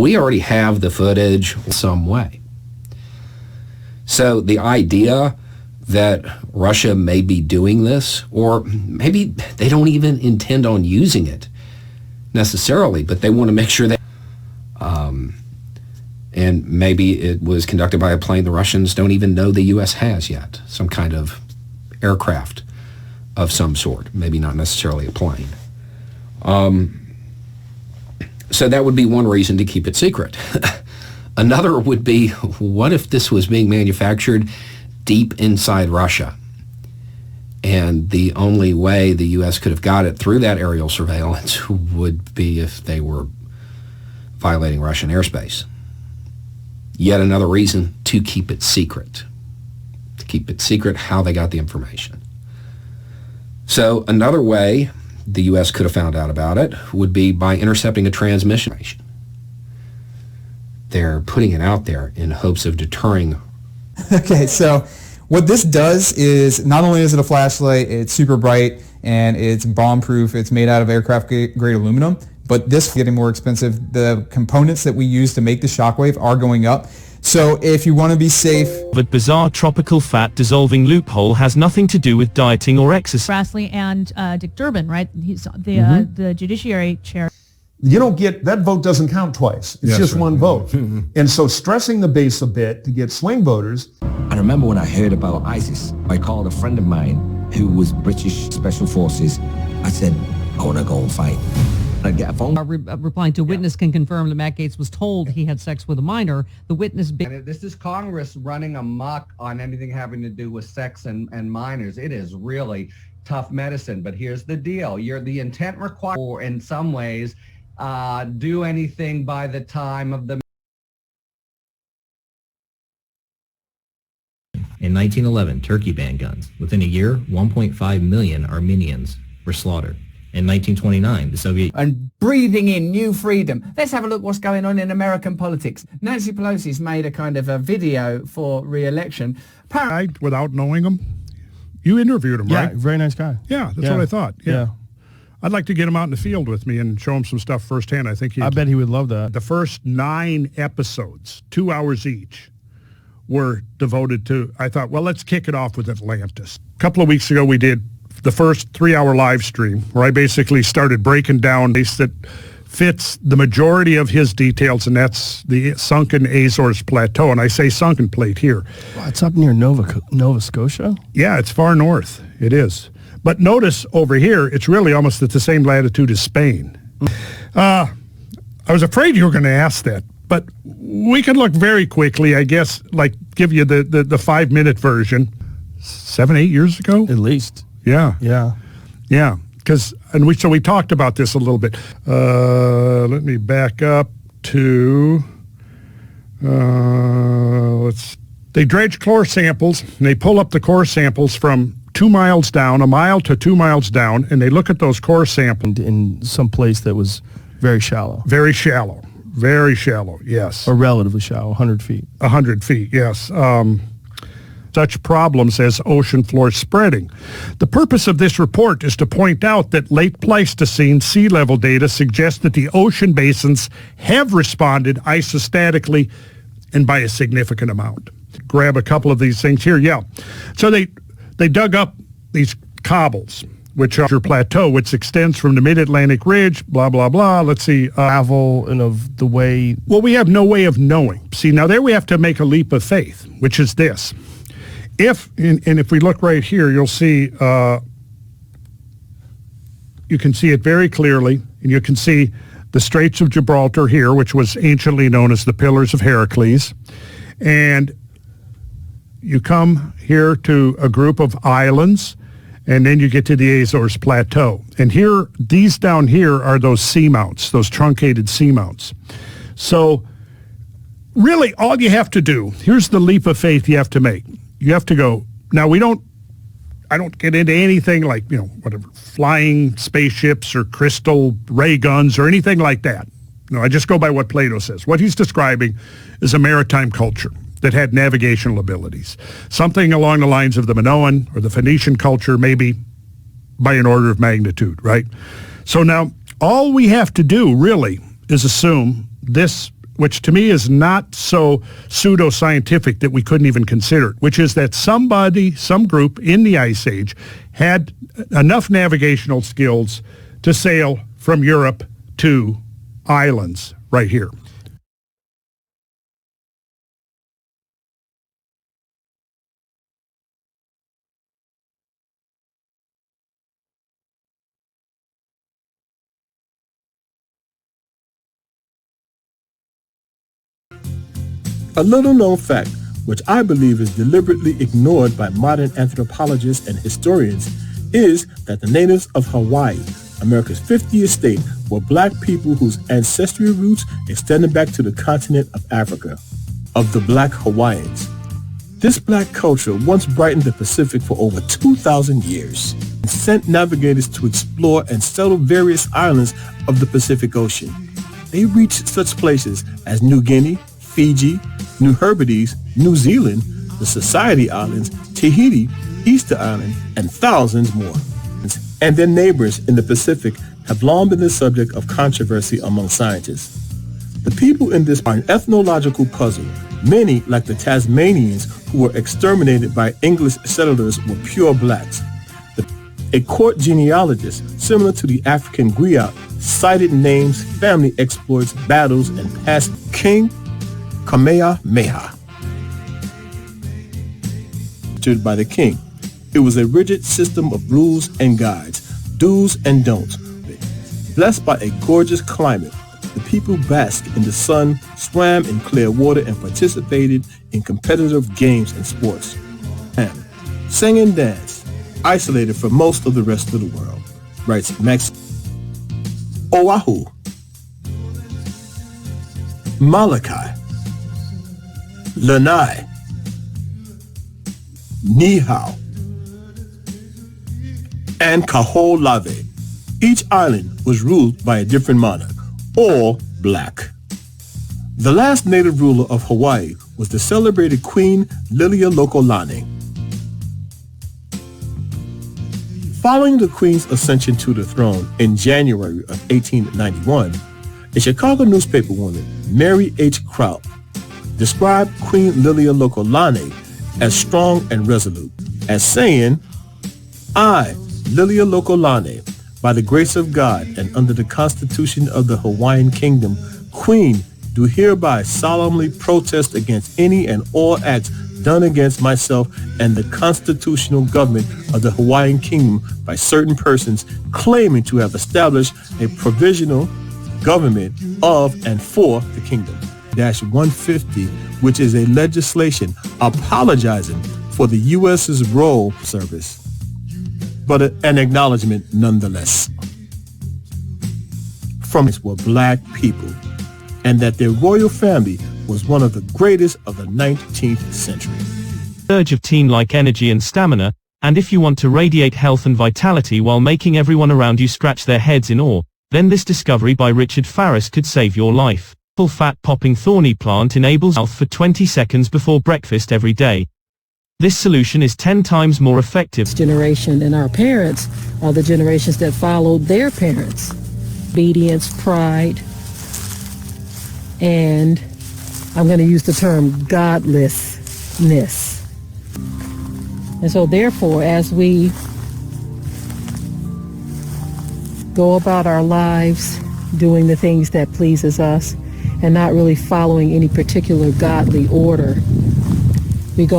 we already have the footage some way. So the idea that Russia may be doing this, or maybe they don't even intend on using it necessarily, but they want to make sure that, and maybe it was conducted by a plane the Russians don't even know the U.S. has yet, some kind of aircraft of some sort, maybe not necessarily a plane. So that would be one reason to keep it secret. Another would be, what if this was being manufactured deep inside Russia? And the only way the U.S. could have got it through that aerial surveillance would be if they were violating Russian airspace. Yet another reason to keep it secret. To keep it secret how they got the information. So another way the U.S. could have found out about it would be by intercepting a transmission. They're putting it out there in hopes of deterring. Okay, so what this does is not only is it a flashlight, it's super bright, and it's bomb-proof, it's made out of aircraft-grade aluminum, but this is getting more expensive. The components that we use to make the Shockwave are going up. So if you want to be safe... That bizarre tropical fat dissolving loophole has nothing to do with dieting or exercise. Grassley and Dick Durbin, right? He's the Judiciary Chair. You don't get, that vote doesn't count twice. It's just one vote. And so stressing the base a bit to get swing voters. I remember when I heard about ISIS, I called a friend of mine who was British Special Forces. I said, I want to go and fight. I'd get a phone. Replying to witness can confirm that Matt Gaetz was told he had sex with a minor. The witness... This is Congress running amok on anything having to do with sex and minors. It is really tough medicine. But here's the deal. The intent required, or in some ways, do anything by the time of the... In 1911, Turkey banned guns. Within a year, 1.5 million Armenians were slaughtered. In 1929, the Soviet... And breathing in new freedom. Let's have a look what's going on in American politics. Nancy Pelosi's made a kind of a video for re-election. Without knowing him, you interviewed him, right? Yeah, very nice guy. Yeah, that's what I thought. Yeah. I'd like to get him out in the field with me and show him some stuff firsthand. I bet he would love that. The first 9 episodes, 2 hours each, were devoted to, I thought, well, let's kick it off with Atlantis. A couple of weeks ago, we did the first 3-hour live stream where I basically started breaking down this that fits the majority of his details, and that's the sunken Azores Plateau. And I say sunken plate here. Well, it's up near Nova Scotia? Yeah, it's far north. It is. But notice over here, it's really almost at the same latitude as Spain. I was afraid you were going to ask that, but we can look very quickly, I guess, like give you the 5-minute version. 7-8 years ago? At least. Yeah. Because so we talked about this a little bit. Let me back up to they dredge core samples, and they pull up the core samples from 2 miles down, a mile to 2 miles down, and they look at those core samples in some place that was very shallow. Very shallow, yes. Or relatively shallow, 100 feet. 100 feet, yes. Such problems as ocean floor spreading. The purpose of this report is to point out that late Pleistocene sea level data suggests that the ocean basins have responded isostatically and by a significant amount. Grab a couple of these things here. Yeah. So they dug up these cobbles, which are your plateau, which extends from the mid-Atlantic ridge, blah, blah, blah. Let's see. Travel and of the way. Well, we have no way of knowing. See, now there we have to make a leap of faith, which is this. If we look right here, you'll see, you can see it very clearly, and you can see the Straits of Gibraltar here, which was anciently known as the Pillars of Heracles. And you come here to a group of islands, and then you get to the Azores Plateau. And here, these down here are those seamounts, those truncated seamounts. So really all you have to do, here's the leap of faith you have to make. You have to go, now I don't get into anything like, whatever, flying spaceships or crystal ray guns or anything like that. No, I just go by what Plato says. What he's describing is a maritime culture that had navigational abilities. Something along the lines of the Minoan or the Phoenician culture, maybe by an order of magnitude, right? So now all we have to do really is assume this which to me is not so pseudoscientific that we couldn't even consider it, which is that some group in the Ice Age had enough navigational skills to sail from Europe to islands right here. A little-known fact, which I believe is deliberately ignored by modern anthropologists and historians, is that the natives of Hawaii, America's 50th state, were black people whose ancestral roots extended back to the continent of Africa, of the black Hawaiians. This black culture once brightened the Pacific for over 2,000 years and sent navigators to explore and settle various islands of the Pacific Ocean. They reached such places as New Guinea, Fiji, New Hebrides, New Zealand, the Society Islands, Tahiti, Easter Island, and thousands more. And their neighbors in the Pacific have long been the subject of controversy among scientists. The people in this are an ethnological puzzle. Many, like the Tasmanians, who were exterminated by English settlers, were pure blacks. A court genealogist, similar to the African griot, cited names, family exploits, battles, and past King Kamehameha, by the king. It was a rigid system of rules and guides, do's and don'ts. Blessed by a gorgeous climate, the people basked in the sun, swam in clear water, and participated in competitive games and sports. And sang and danced, isolated from most of the rest of the world, writes Max. Oahu, Molokai, Lanai, Niihau, and Kaho'olawe. Each island was ruled by a different monarch, all black. The last native ruler of Hawaii was the celebrated Queen Liliuokalani. Following the Queen's ascension to the throne in January of 1891, a Chicago newspaper woman, Mary H. Kraut, described Queen Liliuokalani as strong and resolute, as saying, "I, Liliuokalani, by the grace of God and under the Constitution of the Hawaiian Kingdom, Queen, do hereby solemnly protest against any and all acts done against myself and the constitutional government of the Hawaiian Kingdom by certain persons claiming to have established a provisional government of and for the kingdom." 150, which is a legislation apologizing for the U.S.'s role service, but an acknowledgement nonetheless. From it were black people, and that their royal family was one of the greatest of the 19th century. Urge of teen-like energy and stamina, and if you want to radiate health and vitality while making everyone around you scratch their heads in awe, then this discovery by Richard Farris could save your life. Full fat-popping thorny plant enables health for 20 seconds before breakfast every day. This solution is 10 times more effective. Generation and our parents are the generations that followed their parents. Obedience, pride, and I'm going to use the term godlessness. And so therefore, as we go about our lives doing the things that pleases us and not really following any particular godly order, we go